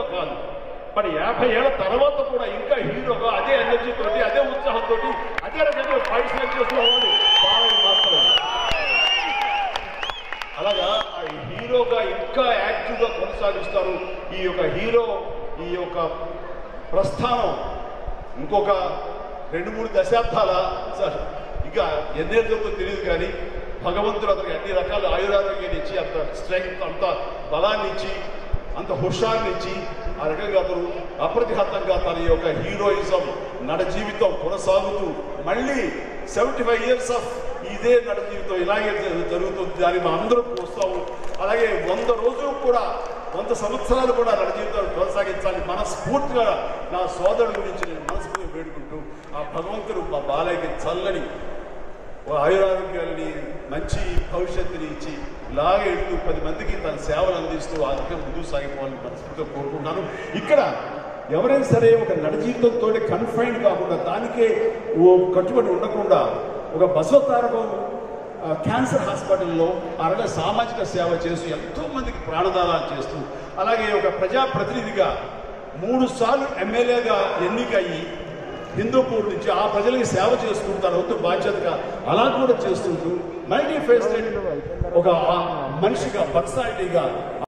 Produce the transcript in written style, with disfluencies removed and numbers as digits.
కాదు. మరి 50 ఏళ్ల తర్వాత కూడా ఇంకా హీరోగా అదే ఎనర్జీ తోటి, అదే ఉత్సాహంతో, అదే రకంగా ఫైట్స్ చేసుకోవాలి బాలయ్య మాత్రం. అలాగా ఆ హీరోగా ఇంకా యాక్టివ్గా కొనసాగిస్తారు. ఈ యొక్క ప్రస్థానం ఇంకొక 2-3 దశాబ్దాల ఇక ఎన్నేళ్ళతో తెలియదు, కానీ భగవంతుడు అతనికి అన్ని రకాల ఆయురారోగ్యాన్ని ఇచ్చి, అంత స్ట్రెంగ్త్, అంత బలాన్ని ఇచ్చి, అంత హుషాన్ని ఇచ్చి, ఆ రకంగా అతను అప్రతిహతంగా తన యొక్క హీరోయిజం నడ జీవితం కొనసాగుతూ మళ్ళీ 75 years ఆఫ్ ఇదే నడ జీవితం ఇలాగే జరుగుతుంది. దాన్ని మనం అందరూ చూస్తాము. అలాగే 100 రోజులు కూడా, 100 సంవత్సరాలు కూడా నడ జీవితాన్ని కొనసాగించాలి మనస్ఫూర్తిగా నా సోదరుడి గురించి నేను మనస్ఫూర్తిగా వేడుకుంటూ, ఆ భగవంతుడు మా బాలయ్యకి చల్లని ఆయురారోగ్యాన్ని, మంచి భవిష్యత్తుని ఇచ్చి ఇలాగే ఎడుతూ 10 మందికి తన సేవలు అందిస్తూ ఆ రకంగా ముందుకు సాగిపోవాలని మనస్ఫూర్తిగా కోరుకుంటున్నాను. ఇక్కడ ఎవరైనా సరే ఒక నడ జీవితంతో కన్ఫైన్డ్ కాకుండా, దానికే కట్టుబడి ఉండకుండా, ఒక బసవతారకం క్యాన్సర్ హాస్పిటల్లో అలాగే సామాజిక సేవ చేస్తూ ఎంతోమందికి ప్రాణదానాలు చేస్తూ, అలాగే ఒక ప్రజాప్రతినిధిగా 3 సార్లు ఎమ్మెల్యేగా ఎన్నికయ్యి హిందూపూర్ నుంచి ఆ ప్రజలకి సేవ చేసుకుంటూ తన వంతు బాధ్యతగా అలా కూడా చేస్తుంటూ మల్టీ ఫేస్టెడ్ ఒక మనిషిగా, పర్సనాలిటీగా